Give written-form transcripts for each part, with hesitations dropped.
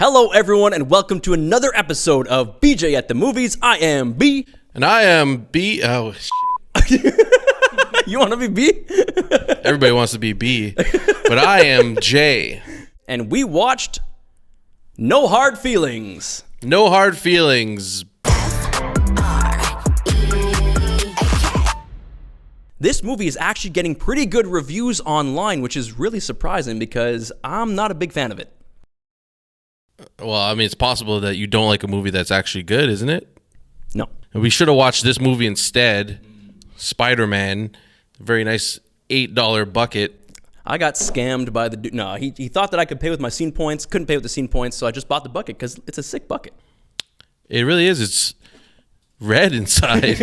Hello, everyone, and welcome to another episode of BJ at the Movies. I am B. And I am B. Oh, shit. You want to be B? Everybody wants to be B. But I am J. And we watched No Hard Feelings. No Hard Feelings. This movie is actually getting pretty good reviews online, which is really surprising because I'm not a big fan of it. Well, I mean, it's possible that you don't like a movie that's actually good, isn't it? No. And we should have watched this movie instead. Spider-Man. Very nice $8 bucket. I got scammed by the dude. No, he thought that I could pay with my scene points. Couldn't pay with the scene points, so I just bought the bucket because it's a sick bucket. It really is. It's red inside.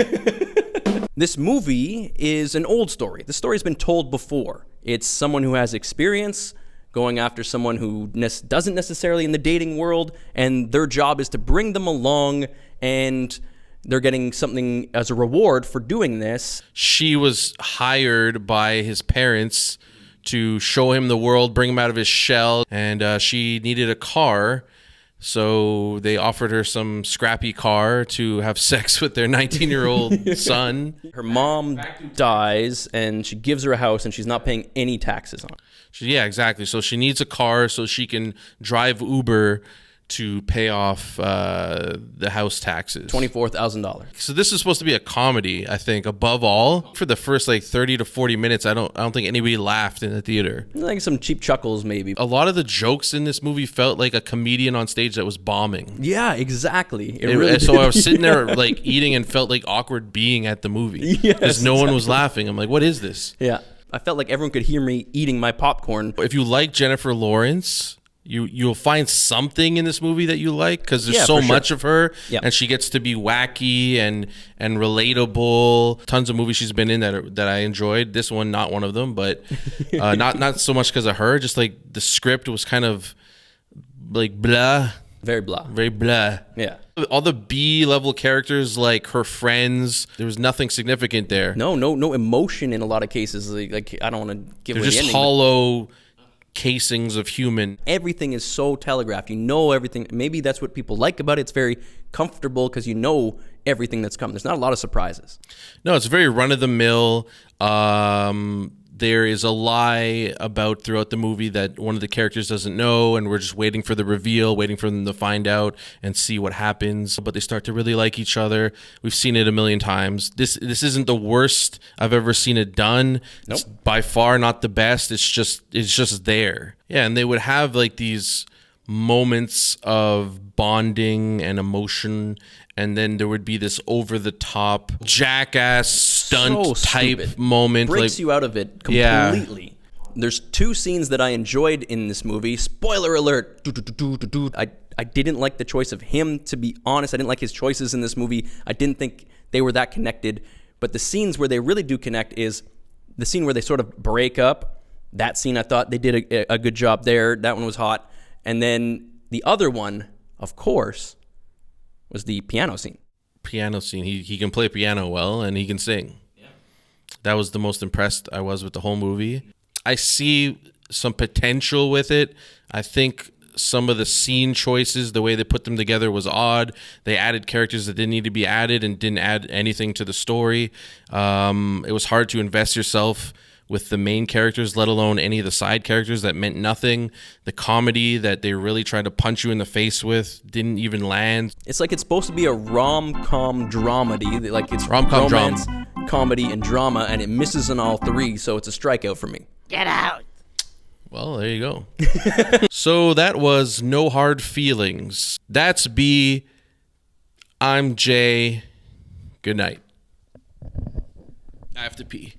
This movie is an old story. The story's been told before. It's someone who has experience going after someone who doesn't necessarily in the dating world, and their job is to bring them along, and they're getting something as a reward for doing this. She was hired by his parents to show him the world, bring him out of his shell, and she needed a car. So they offered her some scrappy car to have sex with their 19-year-old son. Her mom dies, and she gives her a house, and she's not paying any taxes on it. Yeah, exactly. So she needs a car so she can drive Uber to pay off the house taxes. $24,000. So this is supposed to be a comedy, I think, above all. For the first 30 to 40 minutes, I don't think anybody laughed in the theater. Like some cheap chuckles, maybe. A lot of the jokes in this movie felt like a comedian on stage that was bombing. Yeah, exactly. So I was sitting there eating and felt like awkward being at the movie. Because no one was laughing. I'm like, what is this? Yeah. I felt like everyone could hear me eating my popcorn. If you like Jennifer Lawrence, you'll find something in this movie that you like because there's so much of her, and she gets to be wacky and relatable. Tons of movies she's been in that I enjoyed. This one, not one of them, but not so much because of her. Just like the script was kind of like blah. Very blah. Very blah. Yeah. All the B-level characters, like her friends, there was nothing significant there. No emotion in a lot of cases. Like I don't want to give away the ending. They're just hollow casings of human. Everything is so telegraphed. You know everything. Maybe that's what people like about it. It's very comfortable because you know everything that's coming. There's not a lot of surprises. No, it's very run-of-the-mill. There is a lie about throughout the movie that one of the characters doesn't know, and we're just waiting for the reveal, waiting for them to find out and see what happens. But they start to really like each other. We've seen it a million times. This isn't the worst I've ever seen it done. Nope. It's by far not the best. It's just there. Yeah, and they would have these moments of bonding and emotion, and then there would be this over-the-top jackass stunt type moment. Breaks you out of it completely. Yeah. There's two scenes that I enjoyed in this movie. Spoiler alert. I didn't like the choice of him, to be honest. I didn't like his choices in this movie. I didn't think they were that connected. But the scenes where they really do connect is the scene where they sort of break up. That scene, I thought they did a good job there. That one was hot. And then the other one, of course, was the piano scene. Piano scene. He can play piano well, and he can sing. Yeah. That was the most impressed I was with the whole movie. I see some potential with it. I think some of the scene choices, the way they put them together was odd. They added characters that didn't need to be added and didn't add anything to the story. It was hard to invest yourself with the main characters, let alone any of the side characters that meant nothing. The comedy that they really tried to punch you in the face with didn't even land. It's like it's supposed to be a rom-com dramedy. Like it's rom-com romance, drama, comedy, and drama, and it misses on all three, so it's a strikeout for me. Get out. Well, there you go. So that was No Hard Feelings. That's B. I'm J. Good night. I have to pee.